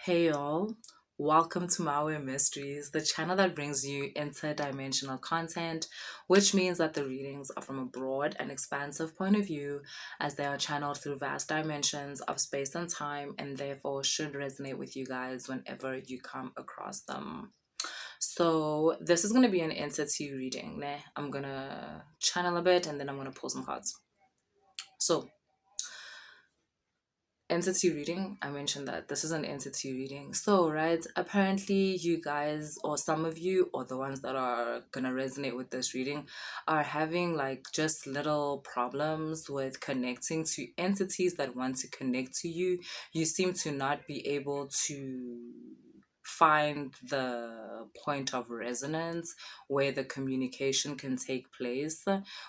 Hey y'all, welcome to Maui Mysteries, the channel that brings you interdimensional content, which means that the readings are from a broad and expansive point of view as they are channeled through vast dimensions of space and time and therefore should resonate with you guys whenever you come across them. So this is going to be an entity reading. I'm going to channel a bit and then I'm going to pull some cards. So entity reading, I mentioned that this is an entity reading. So right, apparently you guys, or some of you, or the ones that are gonna resonate with this reading, are having like just little problems with connecting to entities that want to connect to you. You seem to not be able to find the point of resonance where the communication can take place,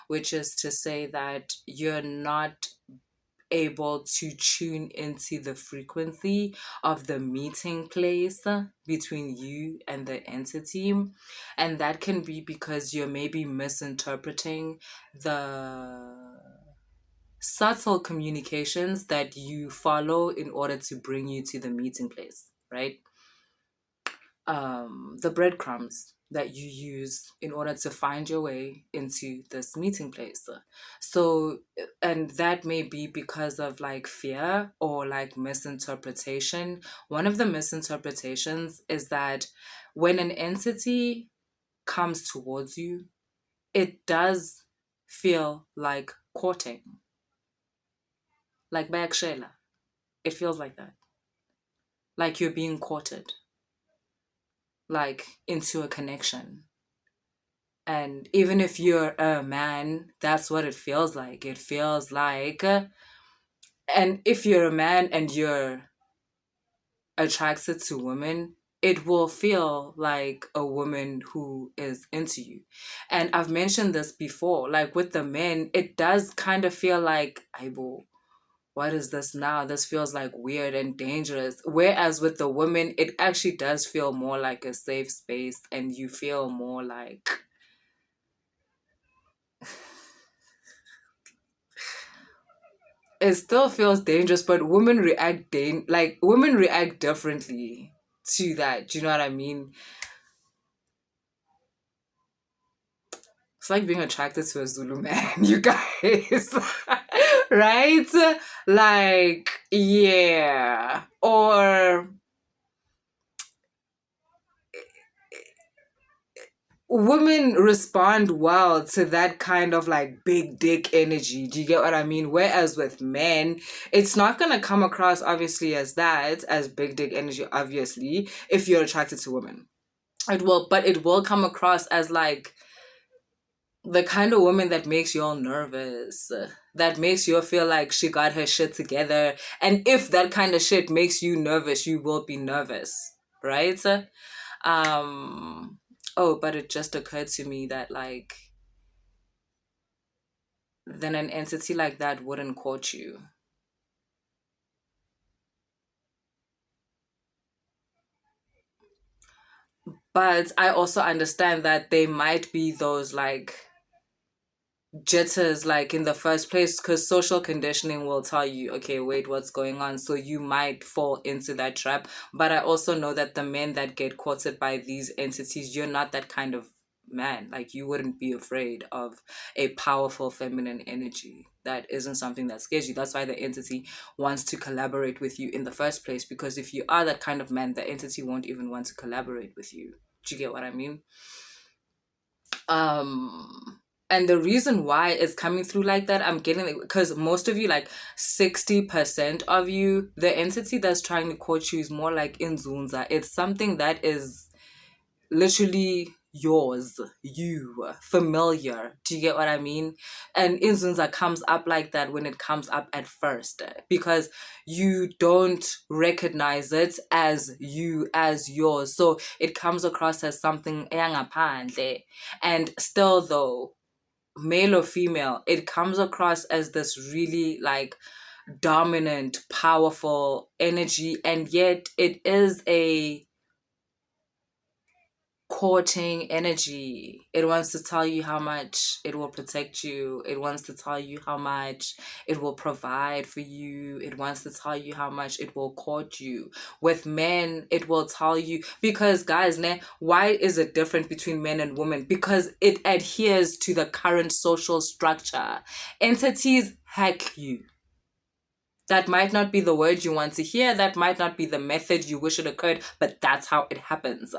which is to say that you're not able to tune into the frequency of the meeting place between you and the entity. And that can be because you're maybe misinterpreting the subtle communications that you follow in order to bring you to the meeting place, right? The breadcrumbs that you use in order to find your way into this meeting place. So, and that may be because of like fear or like misinterpretation. One of the misinterpretations is that when an entity comes towards you, it does feel like courting, like Shayla. It feels like that, like you're being courted, like into a connection. And even if you're a man, that's what it feels like. It feels like, and if you're a man and you're attracted to women, it will feel like a woman who is into you. And I've mentioned this before, like with the men, it does kind of feel like, Aibo, what is this now? This feels like weird and dangerous. Whereas with the women, it actually does feel more like a safe space and you feel more like it still feels dangerous, but women react women react differently to that. Do you know what I mean? It's like being attracted to a Zulu man, you guys. Right? Like, yeah. Or women respond well to that kind of like big dick energy. Do you get what I mean? Whereas with men, it's not going to come across obviously as that, as big dick energy, obviously, if you're attracted to women. It will, but it will come across as like the kind of woman that makes you all nervous, that makes you feel like she got her shit together. And if that kind of shit makes you nervous, you will be nervous, right? Um, oh, but it just occurred to me that like then an entity like that wouldn't court you. But I also understand that they might be those like jitters like in the first place because social conditioning will tell you, okay, wait, what's going on? So you might fall into that trap. But I also know that the men that get courted by these entities, you're not that kind of man. Like you wouldn't be afraid of a powerful feminine energy. That isn't something that scares you. That's why the entity wants to collaborate with you in the first place, because if you are that kind of man, the entity won't even want to collaborate with you. Do you get what I mean? And the reason why it's coming through like that, I'm getting it because most of you, like 60% of you, the entity that's trying to coach you is more like iNZUNZA. It's something that is literally yours, you, familiar. Do you get what I mean? And iNZUNZA comes up like that when it comes up at first, because you don't recognize it as you, as yours. So it comes across as something eyangaphandle. And still though, male or female, it comes across as this really like dominant, powerful energy, and yet it is a courting energy. It wants to tell you how much it will protect you. It wants to tell you how much it will provide for you. It wants to tell you how much it will court you. With men, it will tell you, because guys, why is it different between men and women? Because it adheres to the current social structure. Entities hack you. That might not be the word you want to hear. That might not be the method you wish it occurred, but that's how it happens.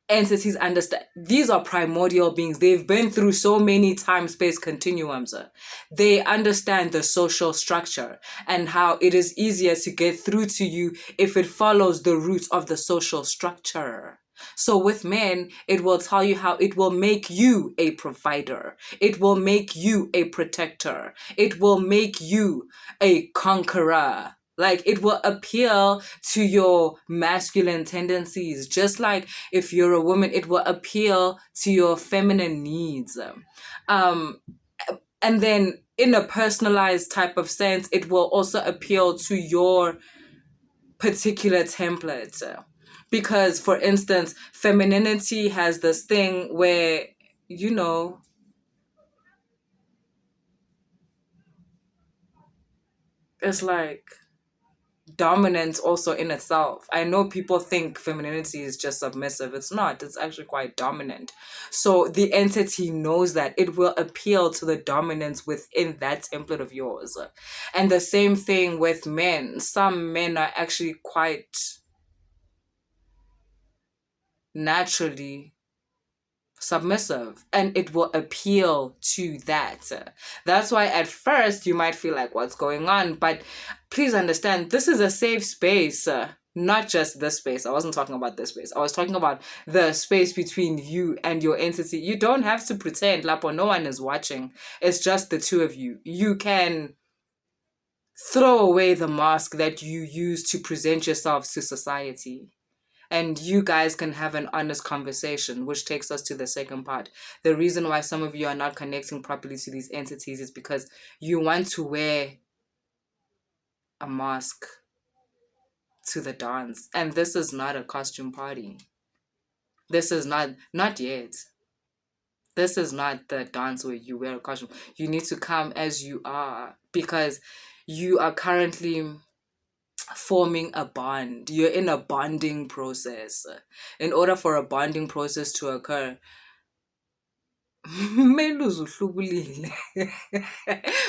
Entities understand. These are primordial beings. They've been through so many time-space continuums. They understand the social structure and how it is easier to get through to you if it follows the route of the social structure. So with men, it will tell you how it will make you a provider. It will make you a protector. It will make you a conqueror. Like, it will appeal to your masculine tendencies. Just like if you're a woman, it will appeal to your feminine needs. Um, and then in a personalized type of sense, it will also appeal to your particular template. Because, for instance, femininity has this thing where, you know, it's like dominance also in itself. I know people think femininity is just submissive. It's not. It's actually quite dominant. So the entity knows that it will appeal to the dominance within that template of yours. And the same thing with men. Some men are actually quite naturally submissive, and it will appeal to that. That's why at first you might feel like, what's going on? But please understand, this is a safe space. Not just this space. I wasn't talking about this space. I was talking about the space between you and your entity. You don't have to pretend, Lapo. No one is watching. It's just the two of you. You can throw away the mask that you use to present yourselves to society, and you guys can have an honest conversation, which takes us to the second part. The reason why some of you are not connecting properly to these entities is because you want to wear a mask to the dance. And this is not a costume party. This is not yet. This is not the dance where you wear a costume. You need to come as you are, because you are currently forming a bond. You're in a bonding process. In order for a bonding process to occur, Meluzu uhlubulile.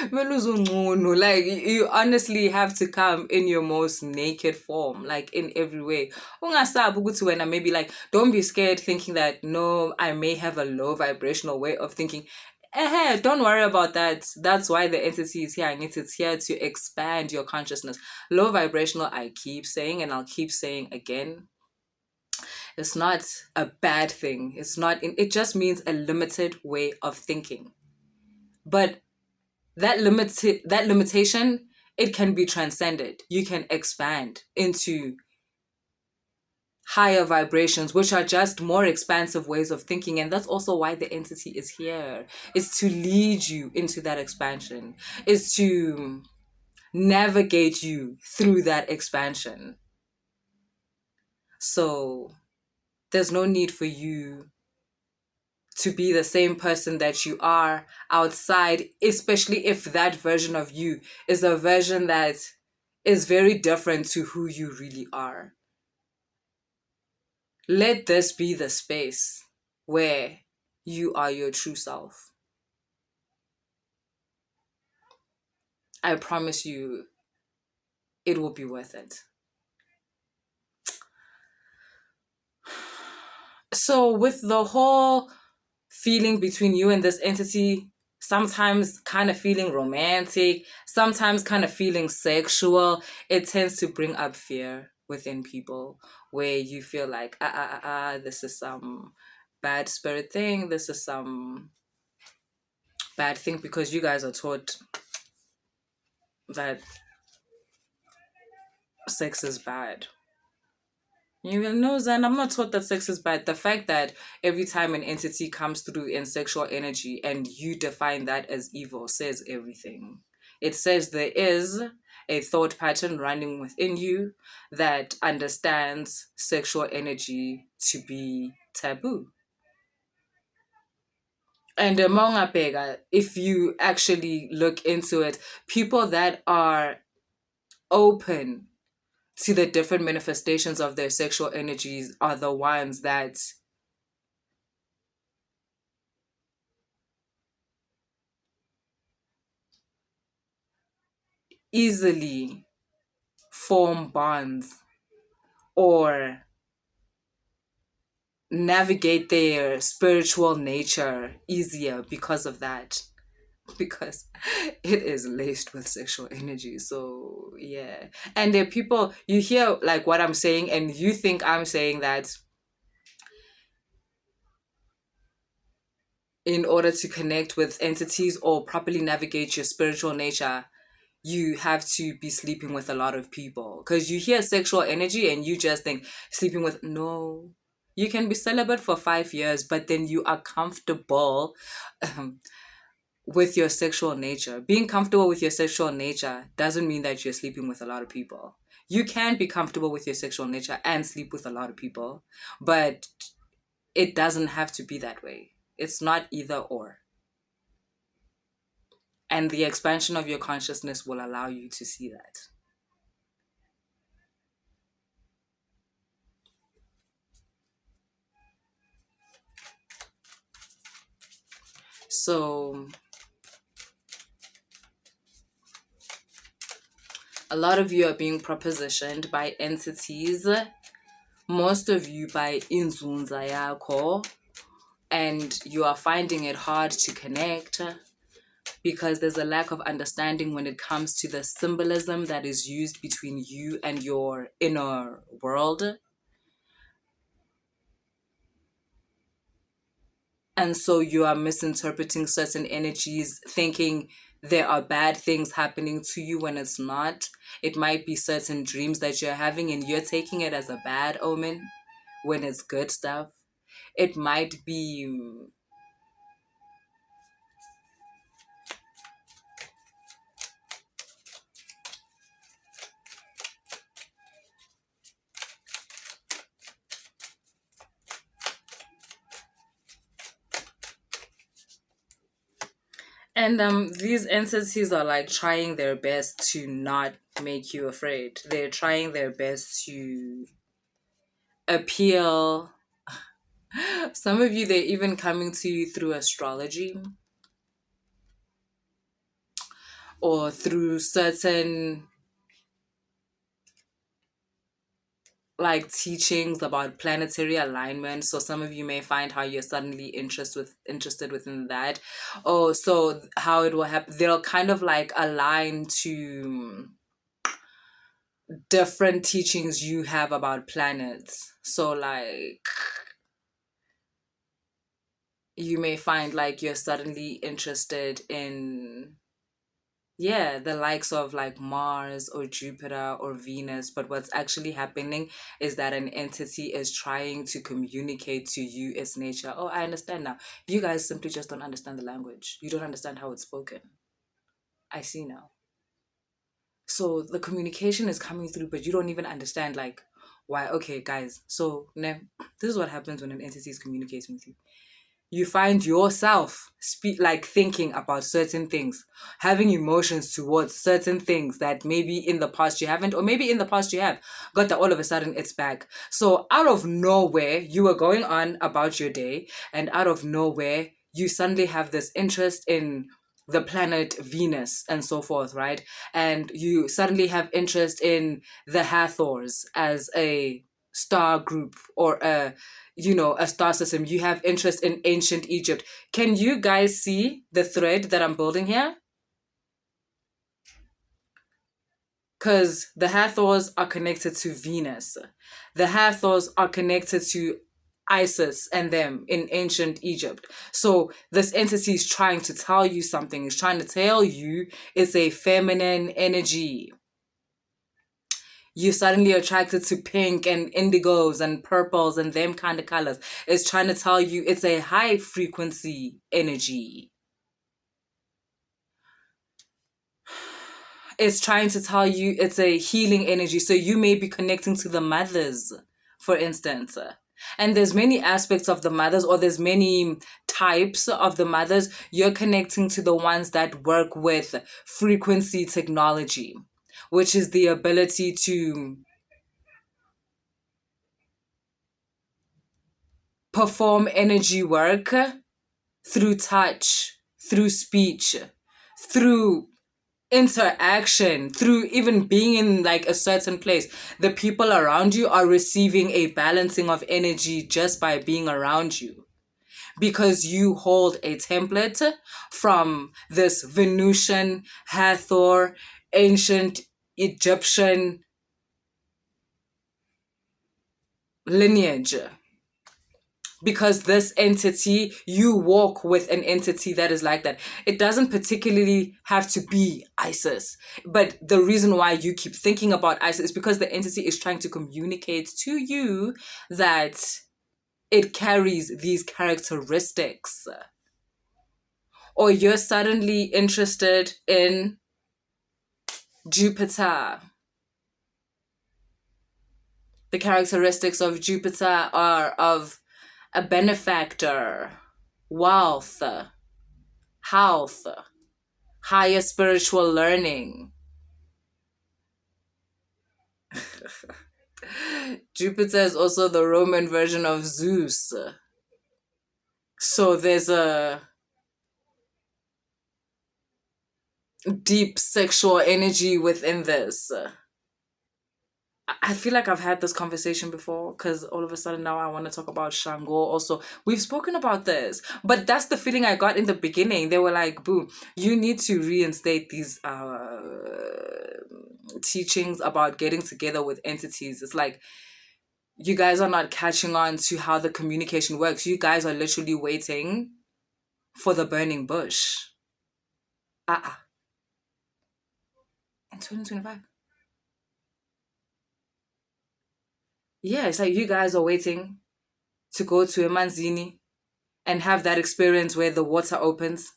Meluzu ngcono. Like, you honestly have to come in your most naked form, like in every way. Ungasabi ukuthi wena, maybe, like, don't be scared thinking that, no, I may have a low vibrational way of thinking. Don't worry about that. That's why the entity is here, and it's here to expand your consciousness. Low vibrational, I keep saying, and I'll keep saying again, it's not a bad thing. It just means a limited way of thinking. But that limitation, it can be transcended. You can expand into higher vibrations, which are just more expansive ways of thinking. And that's also why the entity is here. It's to lead you into that expansion. It's to navigate you through that expansion. So there's no need for you to be the same person that you are outside, especially if that version of you is a version that is very different to who you really are. Let this be the space where you are your true self. I promise you, it will be worth it. So with the whole feeling between you and this entity, sometimes kind of feeling romantic, sometimes kind of feeling sexual, it tends to bring up fear within people, where you feel like, this is some bad spirit thing, this is some bad thing, because you guys are taught that sex is bad. You will know, Zanne, I'm not taught that sex is bad. The fact that every time an entity comes through in sexual energy and you define that as evil says everything. It says there is a thought pattern running within you that understands sexual energy to be taboo. And among Apega, if you actually look into it, people that are open to the different manifestations of their sexual energies are the ones that easily form bonds or navigate their spiritual nature easier because of that. Because it is laced with sexual energy. So, yeah. And there are people, you hear like what I'm saying, and you think I'm saying that in order to connect with entities or properly navigate your spiritual nature, you have to be sleeping with a lot of people. Because you hear sexual energy and you just think sleeping with, no. You can be celibate for 5 years, but then you are comfortable with your sexual nature. Being comfortable with your sexual nature doesn't mean that you're sleeping with a lot of people. You can be comfortable with your sexual nature and sleep with a lot of people, but it doesn't have to be that way. It's not either or. And the expansion of your consciousness will allow you to see that. So, a lot of you are being propositioned by entities, most of you by iNZUNZA yakho, and you are finding it hard to connect because there's a lack of understanding when it comes to the symbolism that is used between you and your inner world. And so you are misinterpreting certain energies, thinking there are bad things happening to you when it's not. It might be certain dreams that you're having and you're taking it as a bad omen when it's good stuff. It might be. And these entities are like trying their best to not make you afraid. They're trying their best to appeal. Some of you, they're even coming to you through astrology or through certain like teachings about planetary alignment. So some of you may find how you're suddenly interested within that. Oh, so how it will happen, they'll kind of like align to different teachings you have about planets. So like you may find like you're suddenly interested in, yeah, the likes of like Mars or Jupiter or Venus. But what's actually happening is that an entity is trying to communicate to you its nature. Oh, I understand now. You guys simply just don't understand the language. You don't understand how it's spoken. I see now. So the communication is coming through, but you don't even understand like why. Okay, guys. So this is what happens when an entity is communicating with you. You find yourself like thinking about certain things, having emotions towards certain things that maybe in the past you haven't, or maybe in the past you have, got that all of a sudden it's back. So out of nowhere, you were going on about your day, and out of nowhere, you suddenly have this interest in the planet Venus and so forth, right? And you suddenly have interest in the Hathors as a star group or a star system. You have interest in ancient Egypt. Can you guys see the thread that I'm building here? Because the Hathors are connected to Venus. The Hathors are connected to Isis and them in ancient Egypt. So this entity is trying to tell you something. It's trying to tell you it's a feminine energy. You're suddenly attracted to pink and indigos and purples and them kind of colors. It's trying to tell you it's a high frequency energy. It's trying to tell you it's a healing energy. So you may be connecting to the mothers, for instance. And there's many aspects of the mothers, or there's many types of the mothers. You're connecting to the ones that work with frequency technology, which is the ability to perform energy work through touch, through speech, through interaction, through even being in like a certain place. The people around you are receiving a balancing of energy just by being around you, because you hold a template from this Venusian, Hathor, ancient Egyptian lineage. Because this entity, you walk with an entity that is like that. It doesn't particularly have to be Isis, but the reason why you keep thinking about Isis is because the entity is trying to communicate to you that it carries these characteristics. Or you're suddenly interested in Jupiter. The characteristics of Jupiter are of a benefactor, wealth, health, higher spiritual learning. Jupiter is also the Roman version of Zeus. So there's a deep sexual energy within this. I feel like I've had this conversation before, because all of a sudden now I want to talk about Shango also. We've spoken about this, but that's the feeling I got in the beginning. They were like, boo, you need to reinstate these teachings about getting together with entities. It's like, you guys are not catching on to how the communication works. You guys are literally waiting for the burning bush. In 2025. Yeah, it's like you guys are waiting to go to a manzini and have that experience where the water opens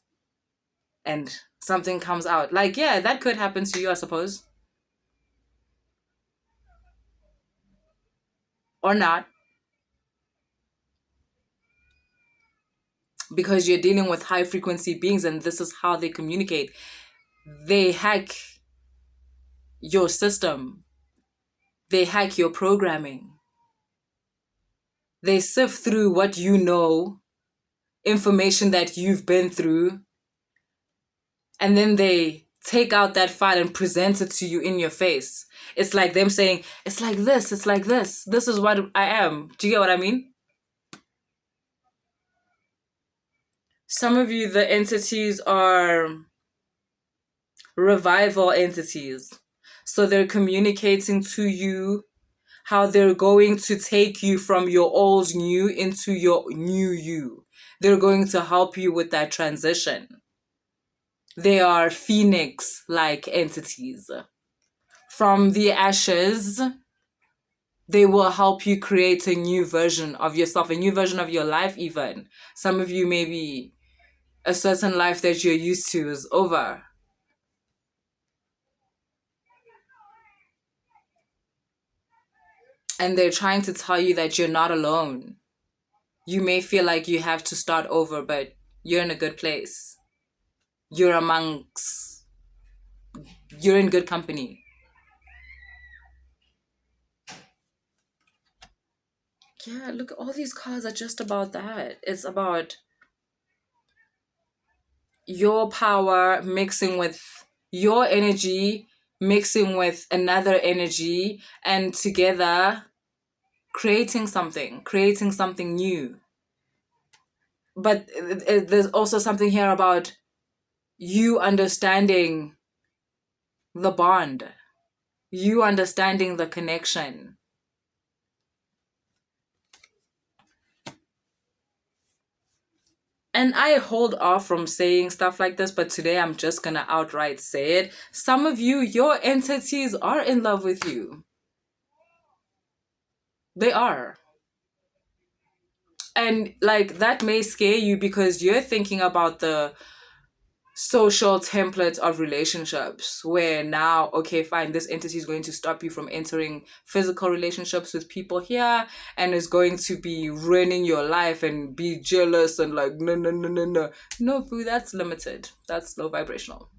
and something comes out. Like, yeah, that could happen to you, I suppose. Or not. Because you're dealing with high frequency beings and this is how they communicate. They hack your system. They hack your programming. They sift through what you know, information that you've been through, and then they take out that file and present it to you in your face. It's like them saying, it's like this, it's like this is what I am. Do you get what I mean? Some of you, the entities are revival entities. So they're communicating to you how they're going to take you from your old you into your new you. They're going to help you with that transition. They are phoenix-like entities. From the ashes, they will help you create a new version of yourself, a new version of your life even. Some of you, maybe a certain life that you're used to is over. And they're trying to tell you that you're not alone. You may feel like you have to start over, but you're in a good place. You're in good company. Yeah, look, all these cards are just about that. It's about your power mixing with your energy, mixing with another energy, and together creating something new. But there's also something here about you understanding the bond, you understanding the connection. And I hold off from saying stuff like this, but today I'm just gonna outright say it. Some of you, your entities are in love with you. They are. And like that may scare you because you're thinking about the social template of relationships where now, okay, fine, this entity is going to stop you from entering physical relationships with people here and is going to be ruining your life and be jealous and like, no, no, no, no, no. No, boo, that's limited. That's low vibrational.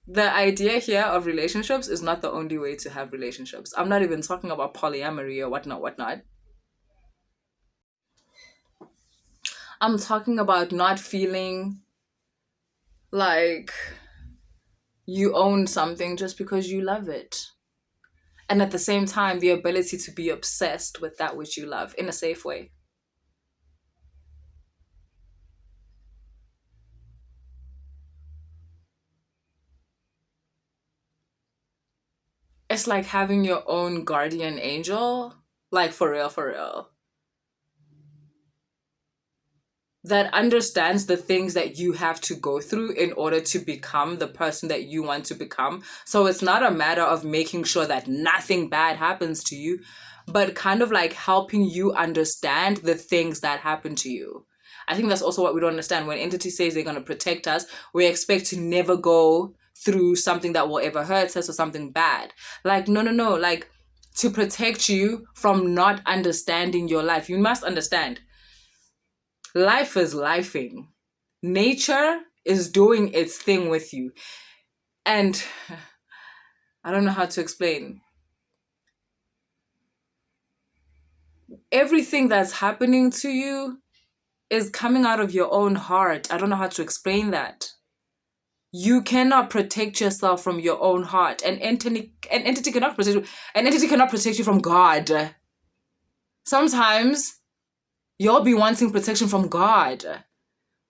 The idea here of relationships is not the only way to have relationships. I'm not even talking about polyamory or whatnot, whatnot. I'm talking about not feeling like you own something just because you love it. And at the same time, the ability to be obsessed with that which you love in a safe way. It's like having your own guardian angel, like for real, for real, that understands the things that you have to go through in order to become the person that you want to become. So it's not a matter of making sure that nothing bad happens to you, but kind of like helping you understand the things that happen to you. I think that's also what we don't understand. When entity says they're going to protect us, we expect to never go through something that will ever hurt us or something bad. Like, no, no, no. Like, to protect you from not understanding your life, you must understand life is lifing. Nature is doing its thing with you. And I don't know how to explain. Everything that's happening to you is coming out of your own heart. I don't know how to explain that. You cannot protect yourself from your own heart. An entity cannot protect you. An entity cannot protect you from God. Sometimes you'll be wanting protection from God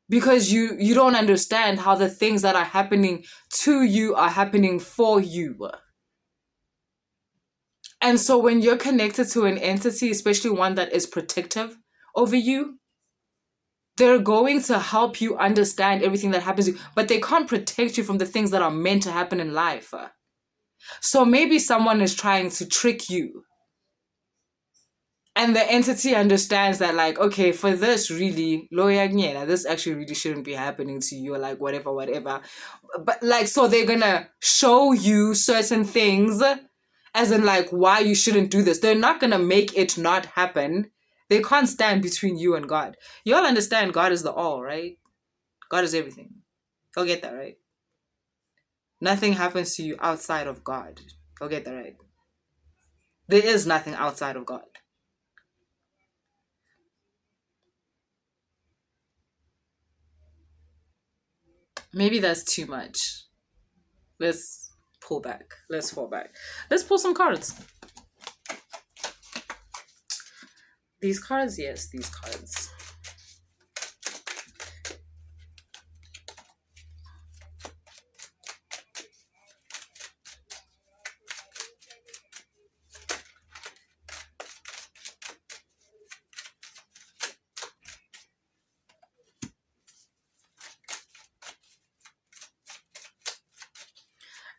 because you don't understand how the things that are happening to you are happening for you. And so when you're connected to an entity, especially one that is protective over you, they're going to help you understand everything that happens to you, but they can't protect you from the things that are meant to happen in life. So maybe someone is trying to trick you. And the entity understands that, like, okay, for this really, this actually really shouldn't be happening to you, or like whatever, whatever. But like, so they're gonna show you certain things as in like why you shouldn't do this. They're not gonna make it not happen. They can't stand between you and God. You all understand God is the all, right? God is everything. You'll get that, right? Nothing happens to you outside of God. You'll get that, right? There is nothing outside of God. Maybe that's too much. Let's pull back. Let's fall back. Let's pull some cards. These cards, yes, these cards.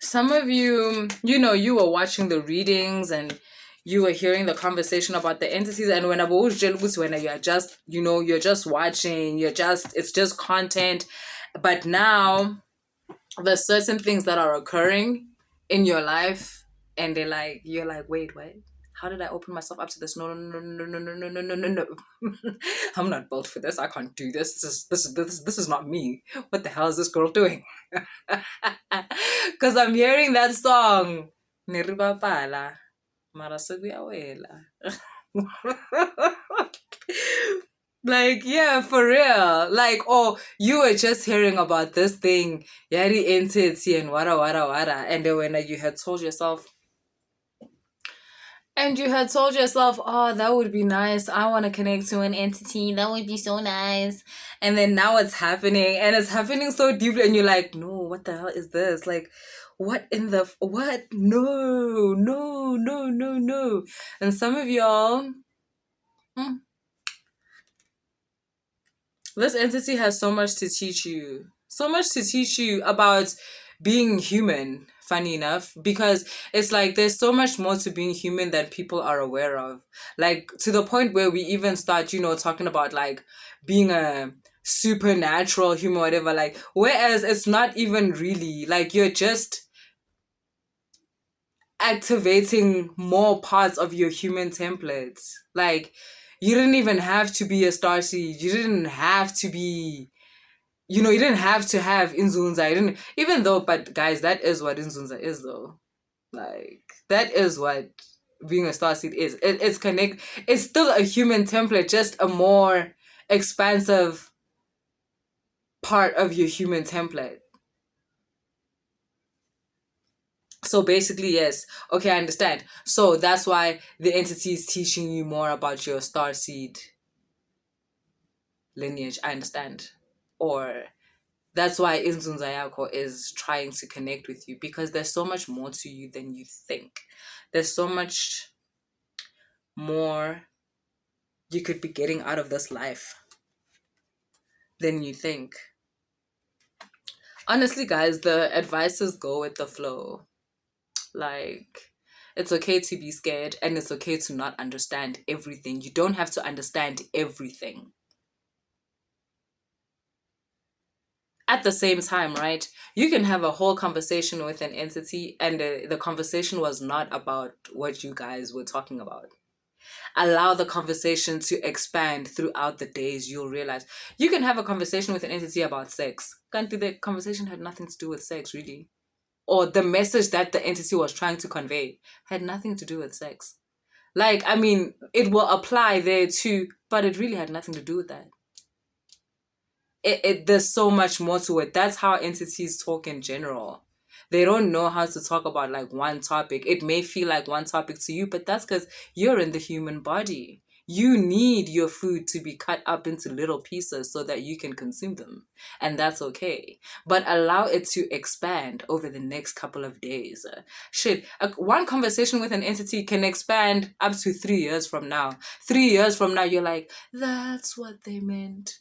Some of you, you were watching the readings and you were hearing the conversation about the entities, and when when you're just, you're just watching, it's just content. But now there's certain things that are occurring in your life, and you're like, wait, what? How did I open myself up to this? No, no, no, no, no, no, no, no, no, no, no. I'm not built for this. I can't do this. This is not me. What the hell is this girl doing? Because I'm hearing that song. Niribapala. Marasuguyawela. Like, yeah, for real. Like, oh, you were just hearing about this thing, yari entity and wara wara wara. And then when you had told yourself, oh, that would be nice. I want to connect to an entity. That would be so nice. And then now it's happening, and it's happening so deeply, and you're like, no, what the hell is this? Like, what in the, what? No, no, no, no, no. And some of y'all, this entity has so much to teach you. So much to teach you about being human, funny enough, because it's like there's so much more to being human than people are aware of. Like to the point where we even start, talking about like being a supernatural human, whatever. Like, whereas it's not even really like you're just activating more parts of your human templates. Like, you didn't even have to be a starseed. You didn't have to be, you didn't have to have iNZUNZA. You didn't, even though, but guys, that is what iNZUNZA is, though. Like, that is what being a starseed is. It's still a human template, just a more expansive part of your human template. So basically, yes. Okay, I understand. So that's why the entity is teaching you more about your starseed lineage. I understand. Or that's why iNzunza is trying to connect with you, because there's so much more to you than you think. There's so much more you could be getting out of this life than you think. Honestly, guys, the advice is go with the flow. Like, it's okay to be scared, and it's okay to not understand everything. You don't have to understand everything. At the same time, right? You can have a whole conversation with an entity, and the conversation was not about what you guys were talking about. Allow the conversation to expand throughout the days. You'll realize you can have a conversation with an entity about sex. Can't be the conversation had nothing to do with sex, really. Or the message that the entity was trying to convey had nothing to do with sex. Like, I mean, it will apply there too, but it really had nothing to do with that. There's so much more to it. That's how entities talk in general. They don't know how to talk about like one topic. It may feel like one topic to you, but that's because you're in the human body. You need your food to be cut up into little pieces so that you can consume them. And that's okay. But allow it to expand over the next couple of days. One conversation with an entity can expand up to 3 years from now. 3 years from now, you're like, that's what they meant.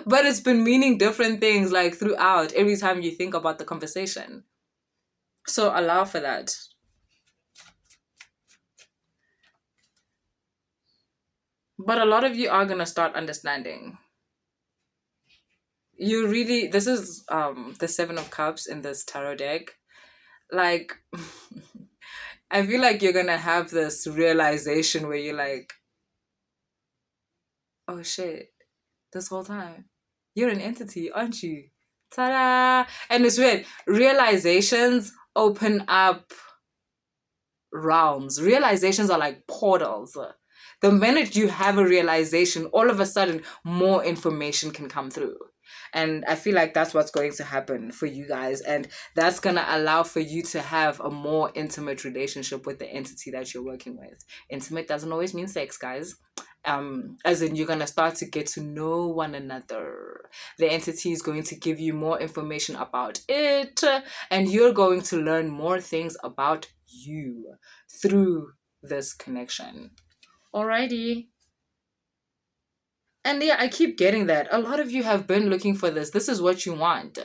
But it's been meaning different things like throughout every time you think about the conversation. So allow for that. But a lot of you are going to start understanding. You really, this is the 7 of Cups in this tarot deck. Like, I feel like you're going to have this realization where you're like, oh shit, this whole time you're an entity, aren't you? Ta-da! And it's weird. Realizations open up realms. Realizations are like portals. The minute you have a realization, all of a sudden more information can come through. And I feel like that's what's going to happen for you guys. And that's going to allow for you to have a more intimate relationship with the entity that you're working with. Intimate doesn't always mean sex, guys. As in, you're going to start to get to know one another. The entity is going to give you more information about it, and you're going to learn more things about you through this connection. Alrighty. And yeah, I keep getting that. A lot of you have been looking for this. This is what you want.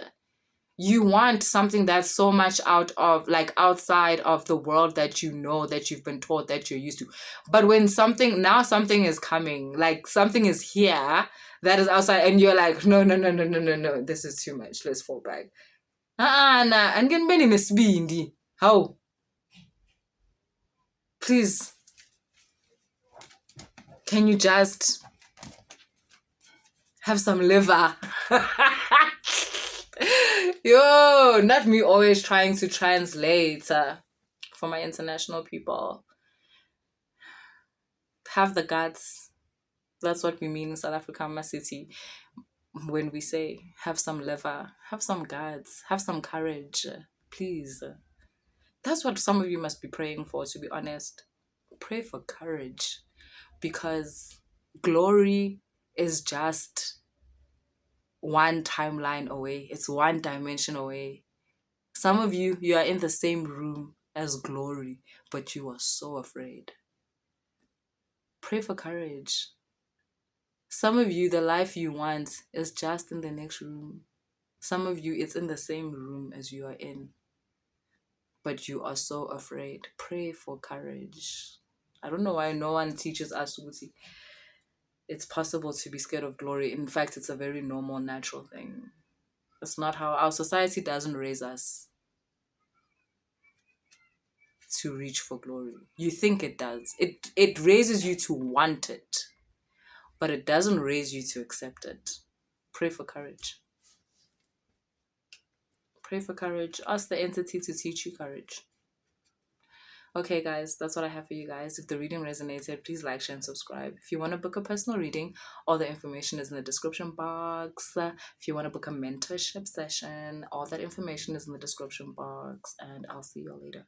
You want something that's so much outside of the world that you know, that you've been taught, that you're used to. But when something is coming, like something is here that is outside, and you're like, no, no, no, no, no, no, no, this is too much. Let's fall back. Nah, and get many nesbindi. How? Please, can you just have some liver? Yo, not me always trying to translate for my international people. Have the guts. That's what we mean in South Africa, my city. When we say have some liver, have some guts, have some courage, please. That's what some of you must be praying for, to be honest. Pray for courage, because glory is just one timeline away. It's one dimension away. Some of you are in the same room as glory, but you are so afraid. Pray for courage. Some of you, the life you want is just in the next room. Some of you, it's in the same room as you are in, but you are so afraid. Pray for courage. I don't know why no one teaches us ukuthi it's possible to be scared of glory. In fact, it's a very normal, natural thing. It's not how our society doesn't raise us to reach for glory. You think it does. It raises you to want it, but it doesn't raise you to accept it. Pray for courage. Pray for courage. Ask the entity to teach you courage. Okay, guys, that's what I have for you guys. If the reading resonated, please like, share, and subscribe. If you want to book a personal reading, all the information is in the description box. If you want to book a mentorship session, all that information is in the description box. And I'll see you all later.